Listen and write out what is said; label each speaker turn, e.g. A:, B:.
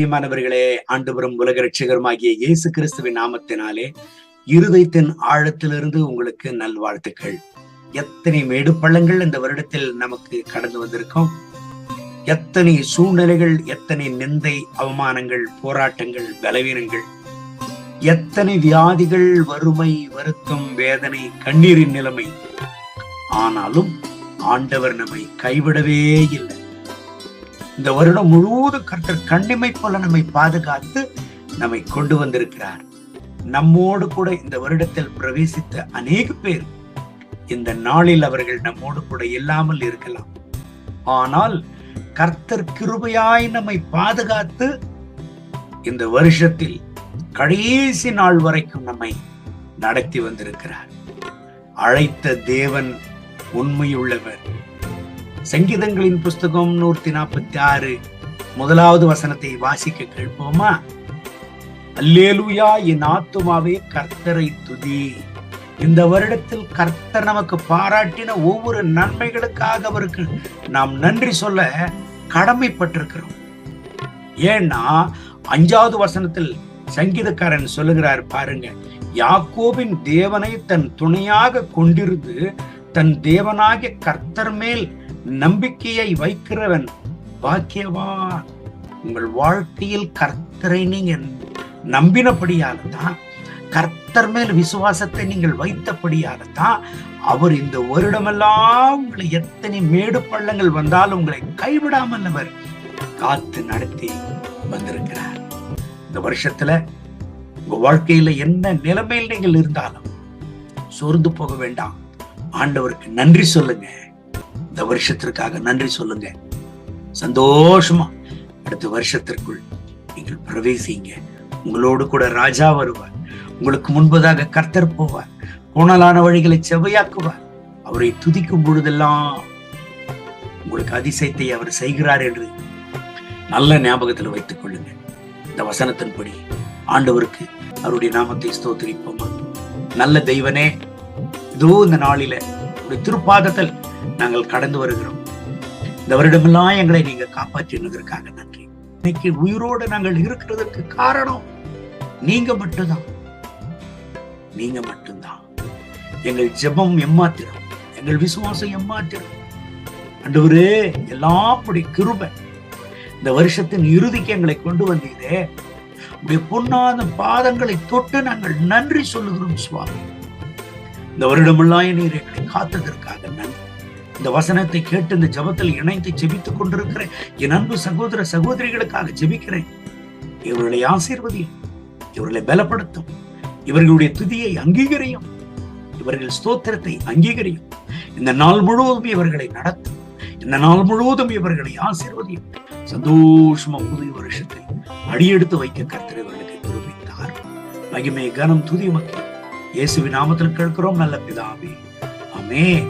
A: பிரியமானவர்களே, ஆண்டவரும் உலக இரட்சகருமாகிய இயேசு கிறிஸ்துவின் நாமத்தினாலே இருதயத்தின் ஆழத்திலிருந்து உங்களுக்கு நல்வாழ்த்துக்கள். எத்தனை மேடு பள்ளங்கள் இந்த வருடத்தில் நமக்கு கடந்து வந்திருக்கோம். எத்தனை சூழ்நிலைகள், எத்தனை நிந்தை, அவமானங்கள், போராட்டங்கள், பலவீனங்கள், எத்தனை வியாதிகள், வறுமை, வருத்தம், வேதனை, கண்ணீரின் நிலைமை. ஆனாலும் ஆண்டவர் நம்மை கைவிடவே இல்லை. இந்த வருடம் முழுவதும் கர்த்தர் கண்ணிமை போல நம்மை பாதுகாத்து நம்மை கொண்டு வந்திருக்கிறார். நம்மோடு கூட இந்த வருடத்தில் பிரவேசித்த அநேக பேர் இந்த நாளில் அவர்கள் நம்மோடு கூட இல்லாமல் இருக்கலாம். ஆனால் கர்த்தர் கிருபையாய் நம்மை பாதுகாத்து இந்த வருஷத்தில் கடைசி நாள் வரைக்கும் நம்மை நடத்தி வந்திருக்கிறார். அழைத்த தேவன் உண்மையுள்ளவர். சங்கீதங்களின் புஸ்தகம் 146 முதலாவது வசனத்தை வாசிக்க கேட்போமா? அல்லேலூயா, என் ஆத்துமாவே கர்த்தரை துதி. இந்த வருடத்தில் கர்த்தர் நமக்கு பாராட்டின ஒவ்வொரு நன்மைகளுக்காக அவருக்கு நாம் நன்றி சொல்ல கடமைப்பட்டிருக்கிறோம். ஏன்னா 5வது வசனத்தில் சங்கீதக்காரன் சொல்லுகிறார் பாருங்க, யாக்கோபின் தேவனை தன் துணையாக கொண்டிருந்து தன் தேவனாகிய கர்த்தர் மேல் நம்பிக்கையை வைக்கிறவன் பாக்கியவான். உங்கள் வாழ்க்கையில் கர்த்தரை நீங்க நம்பினபடியால்தான், கர்த்தர் மேல் விசுவாசத்தை நீங்கள் வைத்தபடியால்தான் அவர் இந்த வருடமெல்லாம் உங்களை எத்தனை மேடு பள்ளங்கள் வந்தாலும் உங்களை கைவிடாமல் அவர் காத்து நடத்தி வந்திருக்கிறார். இந்த வருஷத்துல உங்க வாழ்க்கையில என்ன நிலைமையில் நீங்கள் இருந்தாலும் சோர்ந்து போக வேண்டாம். ஆண்டவருக்கு நன்றி சொல்லுங்க. இந்த வருஷத்திற்காக நன்றி சொல்லுங்க. சந்தோஷமா அடுத்த வருஷத்திற்குள் நீங்கள் பிரவேசிங்க. உங்களோடு கூட ராஜா வருவார். உங்களுக்கு முன்பதாக கர்த்தர் போவார். கோணலான வழிகளை செவ்வையாக்குவார். அவரை துதிக்கும் பொழுதெல்லாம் உங்களுக்கு அதிசயத்தை அவர் செய்கிறார் என்று நல்ல ஞாபகத்தில் வைத்துக் கொள்ளுங்க. இந்த வசனத்தின்படி ஆண்டவருக்கு அவருடைய நாமத்தை ஸ்தோத்திரிப்போமா? நல்ல தெய்வனே, இதோ இந்த நாளில உடைய திருப்பாதத்தில் நாங்கள் கடந்து வருகிறோம். இந்த வருடமெல்லாம் எங்களை நீங்க காப்பாற்றினதற்காக நன்றி. இன்னைக்கு உயிரோடு நாங்கள் இருக்கிறதற்கு காரணம் நீங்க மட்டும்தான். நீங்க மட்டும்தான். எங்கள் ஜெபம் எம்மாத்திரம், எங்கள் விசுவாசம் எம்மாத்திரம். ஆண்டவரே, எல்லாம் கிருபை. இந்த வருஷத்தின் இறுதிக்கு எங்களை கொண்டு வந்தீரே, உடைய பொன்னாத பாதங்களை தொட்டு நாங்கள் நன்றி சொல்லுகிறோம் சுவாமி. இந்த வருடமெல்லாம் நீர் எங்களை காத்ததற்காக நன்றி. இந்த வசனத்தை கேட்டு இந்த ஜபத்தில் இணைந்து ஜெபித்துக் கொண்டிருக்கிற என் அன்பு சகோதர சகோதரிகளுக்காக ஜெபிக்கிறேன். இவர்களை ஆசீர்வதியும், இவர்களை பலப்படுத்தும், இவர்களுடைய துதியை அங்கீகரியும், இவர்கள் ஸ்தோத்திரத்தை அங்கீகரியும். இந்த நாள் முழுவதும் இவர்களை நடத்தும். இந்த நாள் முழுவதும் இவர்களை ஆசீர்வதியும். சந்தோஷமா புதிய வருஷத்தை அடியெடுத்து வைக்க கர்த்தர் இவர்களுக்கு கிருபைத்தார். மகிமை, கனம், துதி மக்கள் இயேசுவின் நாமத்தில் கேட்கிறோம் நல்ல பிதாவே, ஆமென்.